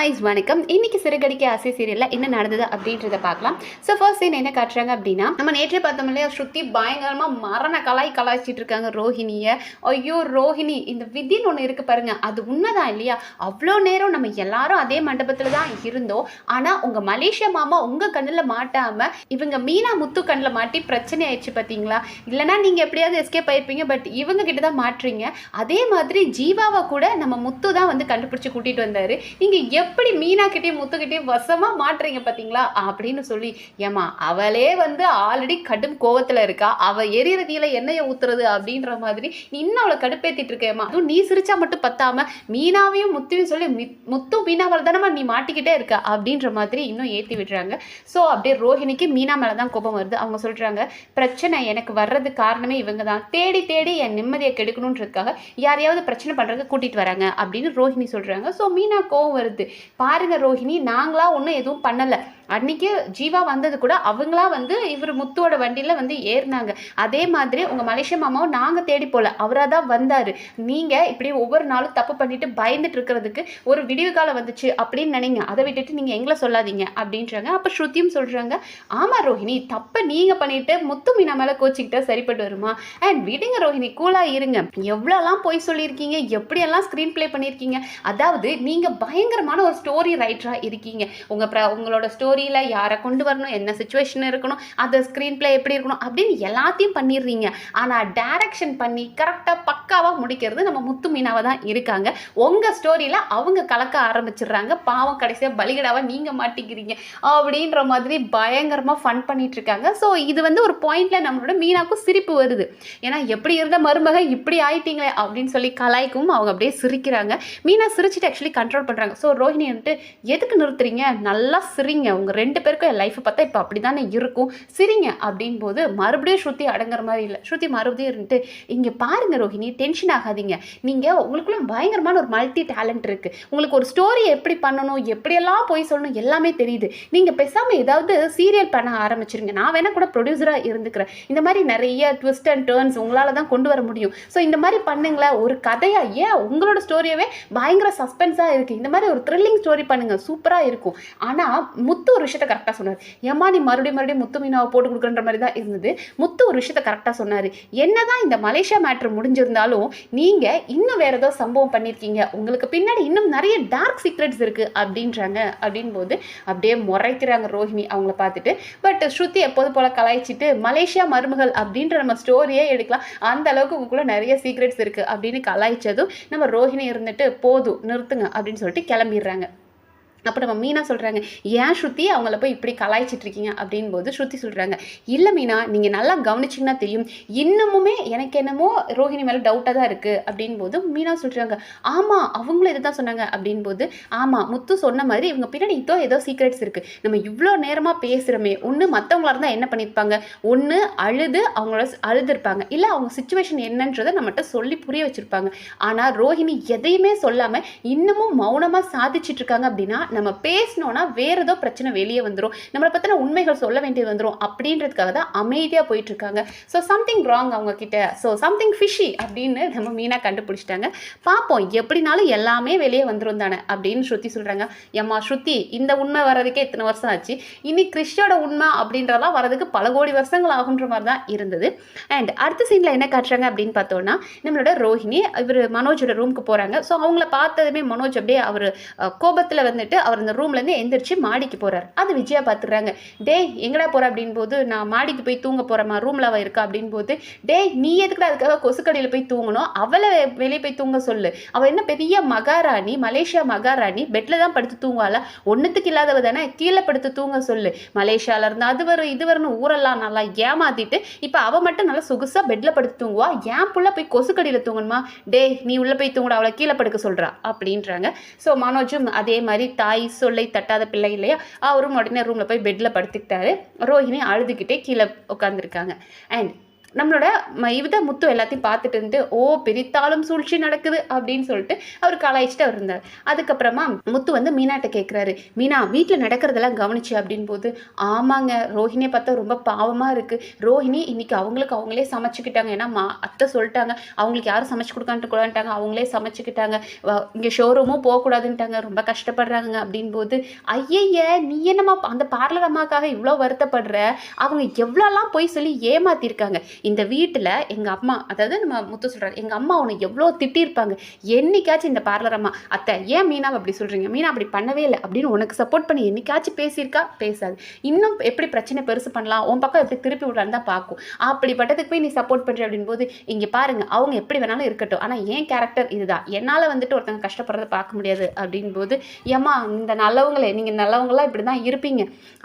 Guys வணக்கம். இன்னைக்கு சிறுகடிக்க ஆசை சீரியலில் என்ன நடந்தது அப்படின்றத பார்க்கலாம். ஸோ ஃபர்ஸ்ட் சீன் என்ன காட்டுறாங்க அப்படின்னா, நம்ம நேற்றே பார்த்தோம் இல்லையா, ஸ்ருதி பயங்கரமாக மரண கலாய்ச்சிட்டு இருக்காங்க ரோஹிணியை. ஐயோ ரோஹிணி, இந்த விதின்னு ஒன்று இருக்குது பாருங்க, அது உண்மைதான் இல்லையா? அவ்வளோ நேரம் நம்ம எல்லாரும் அதே மண்டபத்தில் தான் இருந்தோம். ஆனால் உங்கள் மலேசியா மாமா உங்கள் கண்ணில் மாட்டாமல் இவங்க மீனா முத்து கண்ணில் மாட்டி பிரச்சனை ஆயிடுச்சு பார்த்தீங்களா? இல்லைனா நீங்கள் எப்படியாவது எஸ்கேப் ஆயிருப்பீங்க, பட் இவங்க கிட்ட தான் மாட்டுறீங்க. அதே மாதிரி ஜீவாவை கூட நம்ம முத்து தான் வந்து கண்டுபிடிச்சி கூட்டிகிட்டு வந்தார். நீங்கள் எப்படி மீனா கிட்டே முத்துக்கிட்டே வசமாக மாட்டுறீங்க பார்த்தீங்களா அப்படின்னு சொல்லி, ஏமா அவளே வந்து ஆல்ரெடி கடும் கோவத்தில் இருக்கா, அவள் எரியறதியில் எண்ணெயை ஊத்துறது அப்படின்ற மாதிரி நீ இன்னும் அவளை கடுப்பேற்றிட்டு இருக்கேம்மா. அதுவும் நீ சிரிச்சா மட்டும் பத்தாம மீனாவையும் முத்தையும் சொல்லி முத்து மீனாவால் தானம்மா நீ மாட்டிக்கிட்டே இருக்க அப்படின்ற மாதிரி இன்னும் ஏற்றி விடுறாங்க. ஸோ அப்படியே ரோஹிணிக்கு மீனா மேலே தான் கோபம் வருது. அவங்க சொல்கிறாங்க, பிரச்சனை எனக்கு வர்றது காரணமே இவங்க தான், தேடி தேடி என் நிம்மதியை கெடுக்கணுன்றதுக்காக யாரையாவது பிரச்சனை பண்ணுறதுக்கு கூட்டிகிட்டு வராங்க அப்படின்னு ரோஹிணி சொல்கிறாங்க. ஸோ மீனா கோவம் வருது. பாருங்க ரோஹிணி, நாங்களா ஒன்றும் எதுவும் பண்ணலை. அன்னைக்கு ஜீவா வந்தது கூட அவங்களா வந்து இவர் முத்துவோட வண்டியில் வந்து ஏறினாங்க. அதே மாதிரி உங்கள் மலேசியா மாமாவும் நாங்கள் தேடி போகல, அவராக தான் வந்தார். நீங்கள் இப்படி ஒவ்வொரு நாளும் தப்பு பண்ணிட்டு பயந்துட்டு இருக்கிறதுக்கு ஒரு விடிவு காலம் வந்துச்சு அப்படின்னு நினைங்க, அதை விட்டுட்டு நீங்கள் எங்களை சொல்லாதீங்க அப்படின்றாங்க. அப்போ ஸ்ருதியும் சொல்கிறாங்க, ஆமாம் ரோஹிணி, தப்பை நீங்கள் பண்ணிட்டு முத்து மீனா மேலே கோச்சிக்கிட்டா சரிப்பட்டு வருமா? அண்ட் விடுங்க ரோஹிணி, கூலாக இருங்க. எவ்வளோலாம் போய் சொல்லியிருக்கீங்க, எப்படியெல்லாம் ஸ்க்ரீன் பிளே பண்ணியிருக்கீங்க. அதாவது நீங்கள் பயங்கரமான ஒரு ஸ்டோரி ரைட்டராக இருக்கீங்க. உங்களோட ஸ்டோரியில் யாரை கொண்டு வரணும், என்ன சுச்சுவேஷன் இருக்கணும், அந்த ஸ்க்ரீன் பிளே எப்படி இருக்கணும் அப்படின்னு எல்லாத்தையும் பண்ணிடுறீங்க. ஆனால் டைரக்ஷன் பண்ணி கரெக்டாக பக்காவாக முடிக்கிறது நம்ம முத்து மீனாவை தான் இருக்காங்க. உங்கள் ஸ்டோரியில் அவங்க கலக்க ஆரம்பிச்சிடுறாங்க. பாவம் கடைசியாக பலிகடாவாக நீங்கள் மாட்டிக்கிறீங்க அப்படின்ற மாதிரி பயங்கரமாக ஃபன் பண்ணிட்டு இருக்காங்க. ஸோ இது வந்து ஒரு பாயிண்டில் நம்மளோட மீனாவுக்கும் சிரிப்பு வருது. ஏன்னா எப்படி இருந்த மருமக இப்படி ஆயிட்டீங்களே அப்படின்னு சொல்லி கலாய்க்கும் அவங்க அப்படியே சிரிக்கிறாங்க. மீனா சிரிச்சுட்டு ஆக்சுவலி கண்ட்ரோல் பண்ணுறாங்க. ஸோ ரோஹிணி வந்துட்டு, எதுக்கு நிறுத்துறீங்க, நல்லா சிரிங்க, உங்கள் ரெண்டு பேருக்கும் என் லைஃப்பை பார்த்தா இப்போ அப்படி தானே இருக்கும், சிரிங்க அப்படின் போது மறுபடியும் ஸ்ருதி அடங்குற மாதிரி இல்லை. ஸ்ருதி மறுபடியும் இருந்துட்டு, இங்கே பாருங்க ரோஹிணி, டென்ஷன் ஆகாதீங்க, நீங்கள் உங்களுக்குள்ள பயங்கரமான ஒரு மல்டி டேலண்ட் இருக்குது, உங்களுக்கு ஒரு ஸ்டோரி எப்படி பண்ணணும், எப்படியெல்லாம் போய் சொல்லணும் எல்லாமே தெரியுது. நீங்கள் பேசாமல் ஏதாவது சீரியல் பண்ண ஆரம்பிச்சிருங்க, நான் வேணால் கூட ப்ரொடியூசராக இருந்துக்கிறேன், இந்த மாதிரி நிறைய ட்விஸ்ட் அண்ட் டேர்ன்ஸ் உங்களால் தான் கொண்டு வர முடியும். ஸோ இந்த மாதிரி பண்ணுங்களேன், ஒரு கதையாக, ஏன் உங்களோட ஸ்டோரியவே பயங்கர சஸ்பென்ஸாக இருக்குது, இந்த மாதிரி ஒரு த்ரில்லிங் ஸ்டோரி பண்ணுங்கள், சூப்பராக இருக்கும். ஆனால் முத்து ஒரு விஷயத்தை கரெக்டாக சொன்னார். ஏமா நீ மறுபடியும் முத்து மீனாவை போட்டு கொடுக்குற மாதிரி தான் இருந்தது. முத்து ஒரு விஷயத்தை கரெக்டாக சொன்னார். என்னதான் இந்த மலேசியா மேட்ரு முடிஞ்சிருந்தாலும் நீங்கள் இன்னும் வேறு ஏதோ சம்பவம் பண்ணியிருக்கீங்க, உங்களுக்கு பின்னாடி இன்னும் நிறைய டார்க் சீக்ரெட்ஸ் இருக்குது அப்படின்றாங்க. அப்படின் போது அப்படியே முறைக்கிறாங்க ரோஹிணி அவங்கள பார்த்துட்டு. பட் ஸ்ருதி எப்போது போல் கலாய்ச்சிட்டு, மலேசியா மருமகள் அப்படின்ற நம்ம ஸ்டோரியே எடுக்கலாம், அந்த அளவுக்கு உங்களுக்குள்ள நிறைய சீக்ரெட்ஸ் இருக்குது அப்படின்னு கலாய்ச்சதும் நம்ம ரோஹிணி இருந்துட்டு, போதும் நிறுத்துங்க அப்படின்னு சொல்லிட்டு கிளம்பிடுறாங்க. அப்போ நம்ம மீனா சொல்கிறாங்க, ஏன் ஸ்ருதி அவங்கள போய் இப்படி கலாய்ச்சிட்டு இருக்கீங்க அப்படின் போது ஸ்ருதி சொல்கிறாங்க, இல்லை மீனா, நீங்கள் நல்லா கவனிச்சிங்கன்னா தெரியும், இன்னமுமே எனக்கு என்னமோ ரோஹிணி மேலே டவுட்டாக தான் இருக்குது அப்படின் போது மீனா சொல்கிறாங்க, ஆமாம் அவங்களும் இதை தான் சொன்னாங்க அப்படின் போது, ஆமாம் முத்து சொன்ன மாதிரி இவங்க பின்னாடி ஏதோ சீக்ரெட்ஸ் இருக்குது, நம்ம இவ்வளோ நேரமாக பேசுகிறோமே, ஒன்று மற்றவங்களாக இருந்தால் என்ன பண்ணியிருப்பாங்க, ஒன்று அவங்களோட அழுதுருப்பாங்க, இல்லை அவங்க சுச்சுவேஷன் என்னன்றதை நம்மகிட்ட சொல்லி புரிய வச்சுருப்பாங்க. ஆனால் ரோஹிணி எதையுமே சொல்லாமல் இன்னமும் மௌனமாக சாதிச்சிட்டு இருக்காங்க அப்படின்னா, நம்ம பேசணும்னா வேற ஏதோ பிரச்சனை வெளியே வந்துடும், நம்மளை பற்றின உண்மைகள் சொல்ல வேண்டியது வந்துடும் அப்படின்றதுக்காக தான் அமைதியாக போயிட்டு இருக்காங்க. ஸோ சம்திங் ராங் அவங்க கிட்ட, ஸோ சம்திங் ஃபிஷி அப்படின்னு நம்ம மீனா கண்டுபிடிச்சிட்டாங்க. பார்ப்போம் எப்படினாலும் எல்லாமே வெளியே வந்துடும் தானே அப்படின்னு ஸ்ருதி சொல்கிறாங்க. ஏம்மா ஸ்ருதி, இந்த உண்மை வர்றதுக்கே இத்தனை வருஷம் ஆச்சு, இனி கிறிஸ்டோட உண்மை அப்படின்றலாம் வரதுக்கு பல கோடி வருஷங்கள் ஆகுன்ற மாதிரி தான் இருந்தது. அண்ட் அடுத்த சீனில் என்ன காட்டுறாங்க அப்படின்னு பார்த்தோன்னா, நம்மளோட ரோஹிணி இவர் மனோஜோட ரூமுக்கு போகிறாங்க. ஸோ அவங்கள பார்த்ததுமே மனோஜ் அப்படியே அவர் கோபத்தில் வந்துட்டு அவர் அந்த ரூம்லேருந்து எந்திரிச்சு மாடிக்கு போகிறார். அது விஜயா பார்த்துடுறாங்க. டே எங்கடா போகிற அப்படின் போது, நான் மாடிக்கு போய் தூங்க போகிறேம்மா, ரூமில் அவள் இருக்கா அப்படின் போது, டே நீ எதுக்குடா அதுக்காக கொசுக்கடியில் போய் தூங்கணும், அவளை வெளியே போய் தூங்க சொல்லு, அவள் என்ன பெரிய மகாராணி, மலேசியா மகாராணி, பெட்டில் தான் படுத்து தூங்குவாளா, ஒன்றுத்துக்கு இல்லாதவ தானே, கீழே படுத்து தூங்க சொல்லு, மலேசியாவில் இருந்து அது வரும் இது வரும்னு ஊரெல்லாம் நல்லா ஏமாத்திட்டு இப்போ அவள் மட்டும் நல்லா சொகுசாக பெட்டில் படுத்து தூங்குவா, ஏன் புள்ள போய் கொசுக்கடியில் தூங்கணுமா, டே நீ உள்ளே போய் தூங்குடா, அவளை கீழே படுக்க சொல்கிறா அப்படின்றாங்க. ஸோ மனோஜும் அதே மாதிரி தாய் சொல்லை தட்டாத பிள்ளை இல்லையா, அவரும் உடனே ரூமில் போய் பெட்டில் படுத்துக்கிட்டாரு. ரோஹிணி அழுதுகிட்டே கீழே உட்காந்துருக்காங்க. அண்ட் நம்மளோட முத்து எல்லாத்தையும் பார்த்துட்டு இருந்து ஓ பிரித்தாலும் சூழ்ச்சி நடக்குது அப்படின்னு சொல்லிட்டு அவர் கலாய்ச்சிட்டு அவர் இருந்தார். அதுக்கப்புறமா முத்து வந்து மீனாட்ட கேட்குறாரு, மீனா வீட்டில் நடக்கிறதெல்லாம் கவனிச்சு அப்படின் போது, ஆமாங்க ரோஹிணியை பார்த்தா ரொம்ப பாவமாக இருக்குது. ரோஹிணி இன்னைக்கு அவங்களுக்கு அவங்களே சமைச்சுக்கிட்டாங்க. ஏன்னா அத்தை சொல்லிட்டாங்க அவங்களுக்கு யாரும் சமைச்சு கொடுக்கான்ட்டு அவங்களே சமைச்சுக்கிட்டாங்க. இங்கே ஷோரூமும் போகக்கூடாதுன்ட்டாங்க. ரொம்ப கஷ்டப்படுறாங்க அப்படின் போது, ஐயய்ய நீ என்னம்மா அந்த பார்லர் அம்மாக்காக இவ்வளோ வருத்தப்படுற? அவங்க எவ்வளோலாம் போய் சொல்லி ஏமாத்திருக்காங்க. இந்த வீட்டில் எங்கள் அம்மா, அதாவது நம்ம முத்து சொல்கிறார், எங்கள் அம்மா உன்னை எவ்வளோ திட்டிருப்பாங்க. என்னைக்காச்சும் இந்த பார்லர் அம்மா அத்தை ஏன் மீனாவை அப்படி சொல்கிறீங்க, மீனா அப்படி பண்ணவே இல்லை அப்படின்னு உனக்கு சப்போர்ட் பண்ணி என்னைக்காச்சும் பேசியிருக்கா? பேசாது. இன்னும் எப்படி பிரச்சனை பெருசு பண்ணலாம், உன் பக்கம் எப்படி திருப்பி விடலான்னு தான் பார்க்கும். அப்படிப்பட்டதுக்கு போய் நீ சப்போர்ட் பண்ணுற அப்படின் போது, இங்கே பாருங்க அவங்க எப்படி வேணாலும் இருக்கட்டும், ஆனால் ஏன் கேரக்டர் இதுதான், என்னால் வந்துட்டு ஒருத்தங்க கஷ்டப்படுறத பார்க்க முடியாது அப்படின் போது, ஏம்மா இந்த நல்லவங்களே நீங்கள் நல்லவங்களாம் இப்படி தான் இருப்பீங்க,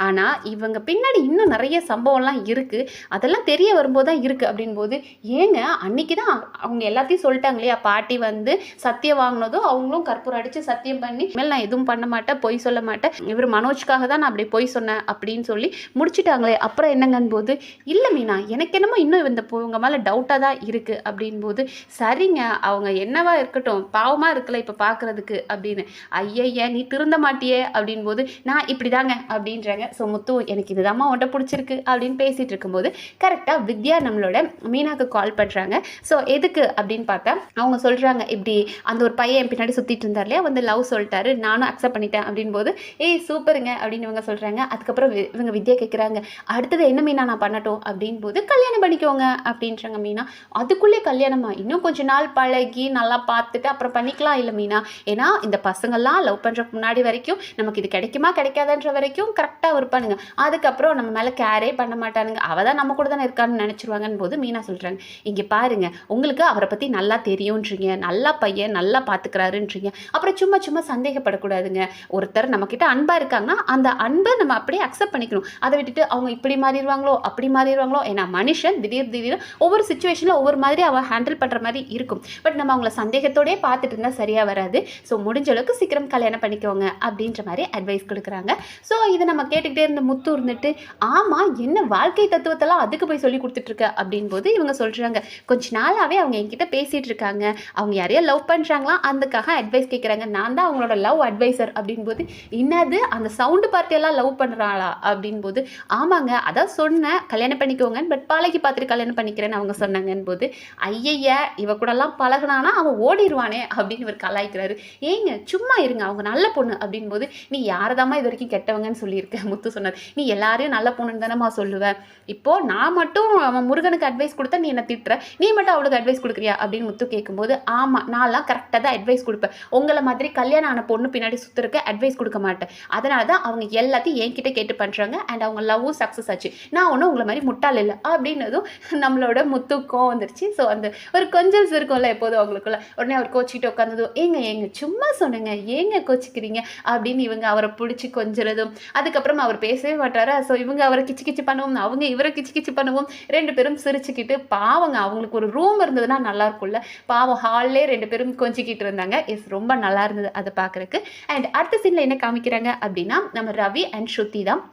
ஆனால் இவங்க பின்னாடி இன்னும் நிறைய சம்பவம்லாம் இருக்குது, அதெல்லாம் தெரிய வரும்போது தான் இருக்குது அப்படின் போது, ஏங்க அன்னைக்கு தான் அவங்க எல்லாத்தையும் சொல்லிட்டாங்க இல்லையா, பாட்டி வந்து சத்தியம் வாங்கினதும் அவங்களும் கற்பூரம் அடித்து சத்தியம் பண்ணி மேலே நான் எதுவும் பண்ண மாட்டேன், பொய் சொல்ல மாட்டேன், இவர் மனோஜ்காக தான் நான் அப்படி பொய் சொன்னேன் அப்படின்னு சொல்லி முடிச்சுட்டாங்களே, அப்புறம் என்னங்கன்னு போது, இல்லை மீனா எனக்கு என்னமோ இன்னும் இந்த உங்கள் மேலே டவுட்டாக தான் இருக்குது அப்படின் போது, சரிங்க அவங்க என்னவா இருக்கட்டும் பாவமாக இருக்கல இப்போ பார்க்குறதுக்கு அப்படின்னு, ஐயய்ய நீ திருந்த மாட்டியே அப்படின் போது, நான் இப்படி தாங்க அப்படின்றாங்க. ஸோ முத்து எனக்கு இதுதாம்மா உன்ட்ட பிடிச்சிருக்கு அப்படின்னு பேசிகிட்டு இருக்கும்போது கரெக்டாக வித்யா நம்மளோட மீனாக்கு கால் பண்ணுறாங்க. ஸோ எதுக்கு அப்படின்னு பார்த்தா அவங்க சொல்கிறாங்க, இப்படி அந்த ஒரு பையன் பின்னாடி சுற்றிட்டு இருந்தார் இல்லையா, வந்து லவ் சொல்லிட்டாரு, நானும் அக்செப்ட் பண்ணிட்டேன் அப்படின் போது, ஏய் சூப்பருங்க அப்படின்னு இவங்க சொல்கிறாங்க. அதுக்கப்புறம் இவங்க வித்யா கேட்குறாங்க, அடுத்தது என்ன மீனா நான் பண்ணட்டும் அப்படின் போது, கல்யாணம் பண்ணிக்கோங்க அப்படின்றாங்க மீனா. அதுக்குள்ளே கல்யாணமா, இன்னும் கொஞ்சம் நாள் பழகி நல்லா பார்த்துட்டு அப்புறம் பண்ணிக்கலாம் இல்லை மீனா, ஏன்னா இந்த பசங்கள்லாம் லவ் பண்ணுற முன்னாடி வரைக்கும் நமக்கு இது கிடைக்குமா கிடைக்காதுன்ற வரைக்கும் கரெக்டாக இருப்பானுங்க, அதுக்கப்புறம் நம்ம மேலே கேரே பண்ண மாட்டானுங்க, அவள் தான் நம்ம கூட தானே இருக்கான்னு நினச்சிருவாங்கன்னு போது மீனா சொல்கிறாங்க, இங்கே பாருங்க உங்களுக்கு அவரை பற்றி நல்லா தெரியும்ன்றீங்க, நல்லா பையன் நல்லா பார்த்துக்கிறாருன்றீங்க, அப்புறம் சும்மா சும்மா சந்தேகப்படக்கூடாதுங்க, ஒருத்தர் நம்மக்கிட்ட அன்பாக இருக்காங்கன்னா அந்த அன்பை நம்ம அப்படியே அக்செப்ட் பண்ணிக்கணும், அதை விட்டுட்டு அவங்க இப்படி மாறிடுவாங்களோ அப்படி மாறிடுவாங்களோ, ஏன்னா மனுஷன் திடீர்னு ஒவ்வொரு சுச்சுவேஷனில் ஒவ்வொரு மாதிரி அவள் ஹேண்டில் பண்ணுற மாதிரி இருக்கும், பட் நம்ம அவங்கள சந்தேகத்தோடய பார்த்துட்டு இருந்தால் சரியாக வராது, ஸோ முடிஞ்ச அளவுக்கு சீக்கிரம் கல்யாணம் பண்ணிக்கோங்க அப்படின்ற மாதிரி அட்வைஸ் கொடுக்குறாங்க. ஸோ இதை நம்ம கேட்டுக்கிட்டே இருந்த முத்து இருந்துட்டு, ஆமாம் என்ன வாழ்க்கை தத்துவத்தெல்லாம் அதுக்கு போய் சொல்லி கொடுத்துட்ருக்க அப்படின் போது இவங்க சொல்கிறாங்க, கொஞ்ச நாளாகவே அவங்க என்கிட்ட பேசிகிட்டு இருக்காங்க, அவங்க யாரையா லவ் பண்ணுறாங்களா அதுக்காக அட்வைஸ் கேட்குறாங்க, நான் தான் அவங்களோட லவ் அட்வைசர் அப்படின் போது, என்னது அந்த சவுண்டு பார்ட்டியெல்லாம் லவ் பண்ணுறாளா அப்படின் போது, ஆமாங்க அதான் சொன்னேன் கல்யாணம் பண்ணிக்கோங்க, பட் பழகி பார்த்துட்டு கல்யாணம் பண்ணிக்கிறேன்னு அவங்க சொன்னாங்கன்னு போது, ஐயய்ய இவ கூடலாம் பழகினானா அவன் ஓடிடுவானே அப்படின்னு இவர் கலாய்க்கிறாரு. ஏங்க சும்மா இருங்க அவங்க நல்ல பொண்ணு அப்படின் போது, நீ யாரதாம்மா இது வரைக்கும் கெட்டவங்கன்னு சொல்லியிருக்க? முத்து சொன்னார், நீ எல்லாரையும் நல்ல பொண்ணுன்னு தானேம்மா சொல்லுவேன், இப்போது நான் மட்டும் அவன் முருகனுக்கு அட்வைஸ் கொடுத்தா நீ என்ன திட்டுற, நீ மட்டும் அவளுக்கு அட்வைஸ் கொடுக்குறியா அப்படின்னு முத்து கேட்கும்போது, ஆமாம் நான்லாம் கரெக்டாக தான் அட்வைஸ் கொடுப்பேன், உங்களை மாதிரி கல்யாணம் ஆன பொண்ணு பின்னாடி சுற்றுறக்க அட்வைஸ் கொடுக்க மாட்டேன், அதனால தான் அவங்க எல்லாத்தையும் என்கிட்ட கேட்டு பண்ணுறாங்க, அண்ட் அவங்க லவ்வும் சக்ஸஸ் ஆச்சு, நான் ஒன்றும் உங்களை மாதிரி முட்டாள் இல்லை அப்படின்னதும் நம்மளோட முத்துக்கும் வந்துருச்சு. ஸோ அந்த ஒரு கொஞ்சல்ஸ் இருக்கும்ல எப்போதும் அவங்களுக்குள்ள, உடனே அவர் கோச்சிக்கிட்டு உட்காந்ததும், ஏங்க சும்மா சொன்னேங்க ஏங்க கோச்சிக்கிறீங்க அப்படின்னு இவங்க அவரை பிடிச்சி கொஞ்சிறதும், அதுக்கப்புறம் அவர் பேசவே மாட்டாரா, ஸோ இவங்க அவரை கிச்சு பண்ணுவோம், அவங்க இவரை கிச்சு பண்ணுவோம், ரெண்டு பேரும் சிரிச்சுக்கிட்டு பாவங்க அவங்களுக்கு ஒரு ரூம் இருந்ததுன்னா நல்லா இருக்கும்ல, பாவம் ஹால்லே ரெண்டு பேரும் கொஞ்சிக்கிட்டு இருந்தாங்க. ரொம்ப நல்லா இருந்தது அதை பார்க்குறக்கு. அண்ட் அடுத்த சீனில் என்ன காமிக்கிறாங்க அப்படின்னா நம்ம ரவி அண்ட் ஸ்ருதி தான்.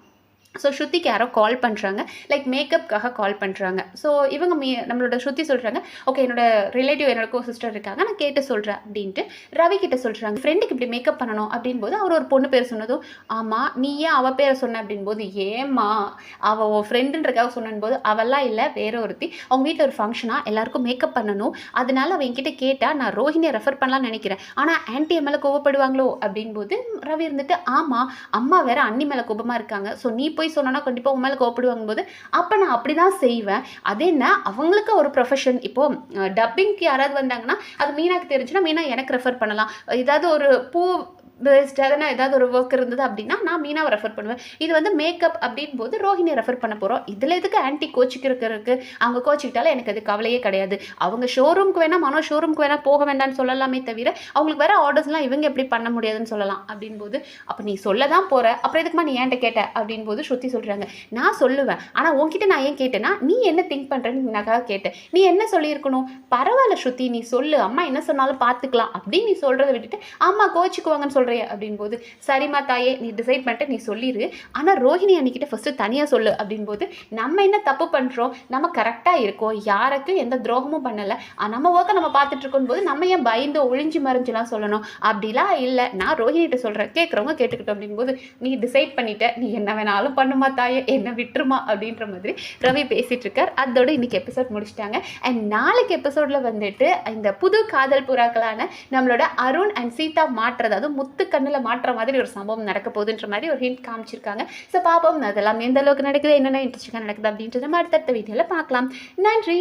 ஸோ ஸ்ருதிக்கு யாரோ கால் பண்ணுறாங்க, லைக் மேக்கப்புக்காக கால் பண்ணுறாங்க. ஸோ இவங்க நம்மளோட ஸ்ருதி சொல்கிறாங்க, ஓகே என்னோட ரிலேட்டிவ் என்னோட கோ சிஸ்டர் இருக்காங்க நான் கேட்டு சொல்கிறேன் அப்படின்ட்டு ரவி கிட்ட சொல்கிறாங்க, ஃப்ரெண்டுக்கு இப்படி மேக்கப் பண்ணணும் அப்படின் போது அவர் ஒரு பொண்ணு பேர் சொன்னதும், ஆமாம் நீ ஏன் அவள் பேரை சொன்ன அப்படின் போது, ஏம்மா அவள் உன் ஃப்ரெண்டுன்றக்காக சொன்னன் போது, அவெல்லாம் இல்லை வேற ஒருத்தி, அவங்க வீட்டில் ஒரு ஃபங்க்ஷனாக எல்லாருக்கும் மேக்கப் பண்ணணும், அதனால அவன் என்கிட்ட கேட்டால் நான் ரோஹினியை ரெஃபர் பண்ணலான்னு நினைக்கிறேன், ஆனால் ஆன்ட்டி மேலே கோவப்படுவாங்களோ அப்படின் போது ரவி இருந்துட்டு, ஆமாம் அம்மா வேற அண்ணி மேலே கோபமாக இருக்காங்க, ஸோ நீ போய் சொன்னா கண்டிப்பாக உன் மேலே கோவப்படுவாங்க போது, அப்போ நான் அப்படி தான் செய்வேன், அது என்ன அவங்களுக்கு ஒரு ப்ரொஃபஷன், இப்போது டப்பிங்க்கு யாராவது வந்தாங்கன்னா அது மீனாக்கு தெரிஞ்சுன்னா மீனா எனக்கு ரெஃபர் பண்ணலாம், ஏதாவது ஒரு பூ பெஸ்ட்டாக ஏதாவது ஒரு ஒர்க் இருந்தது அப்படின்னா நான் மீனாவை ரெஃபர் பண்ணுவேன், இது வந்து மேக்கப் அப்படின் போது ரோஹினியை ரெஃபர் பண்ண போகிறோம், இதில் எதுக்கு ஆன்ட்டி கோச்சிக்கிறதுக்கு, அவங்க கோச்சிக்கிட்டாலும் எனக்கு அது கவலையே கிடையாது, அவங்க ஷோரூமுக்கு வேணால் மனோ ஷோரூமுக்கு வேணால் போக வேண்டாம்னு சொல்லலாமே தவிர அவங்களுக்கு வர ஆர்டர்ஸ்லாம் இவங்க எப்படி பண்ண முடியாதுன்னு சொல்லலாம் அப்படின் போது, அப்போ நீ சொல்ல தான் போகிற அப்புறம் எதுக்குமா நீ ஏன்ட்ட கேட்ட அப்படின் போது ஸ்ருதி சொல்கிறாங்க, நான் சொல்லுவேன் ஆனால் உன்கிட்ட நான் ஏன் கேட்டேன்னா நீ என்ன திங்க் பண்ணுறேன்னு நாக்காக கேட்டேன், நீ என்ன சொல்லியிருக்கணும், பரவாயில்ல ஸ்ருதி நீ சொல்லு அம்மா என்ன சொன்னாலும் பார்த்துக்கலாம் அப்படின்னு நீ சொல்கிறத விட்டுட்டு அம்மா கோச்சிக்குவாங்கன்னு சொல்கிறேன் சொல்கிறிய அப்படின்போது, சரிம்மா தாயே நீ டிசைட் பண்ணிட்டு நீ சொல்லிடு, ஆனால் ரோஹிணி அன்னிக்கிட்ட ஃபஸ்ட்டு தனியாக சொல்லு அப்படின்போது, நம்ம என்ன தப்பு பண்ணுறோம், நம்ம கரெக்டாக இருக்கோம், யாருக்கும் எந்த துரோகமும் பண்ணலை, நம்ம ஒர்க்கை நம்ம பார்த்துட்டு இருக்கும்போது நம்ம ஏன் பயந்து ஒளிஞ்சு மறைஞ்சுலாம் சொல்லணும், அப்படிலாம் இல்லை, நான் ரோஹிணிகிட்ட சொல்கிறேன், கேட்குறவங்க கேட்டுக்கிட்டோம் அப்படின்போது, நீ டிசைட் பண்ணிட்ட, நீ என்ன வேணாலும் பண்ணுமா தாயே, என்ன விட்டுருமா அப்படின்ற மாதிரி ரவி பேசிகிட்டு இருக்கார். அதோட இன்னைக்கு எபிசோட் முடிச்சிட்டாங்க. அண்ட் நாளைக்கு எபிசோடில் வந்துட்டு இந்த புது காதல் புறாக்களான நம்மளோட அருண் அண்ட் சீதா மாற்றுறது, அதுவும் முத்து கண்ணில் மாற்றுற மாதிரி ஒரு சம்பவம் நடக்க போகுதுன்ற மாதிரி ஒரு ஹிண்ட் காமிச்சிருக்காங்க. ஸோ பாப்போம் அதெல்லாம் எந்த அளவுக்கு நடக்குது, என்னென்ன இன்ட்ரெஸ்டிங்காக நடக்குது அப்படின்றத நம்ம அடுத்தடுத்த வீடியோவில் பார்க்கலாம். நன்றி.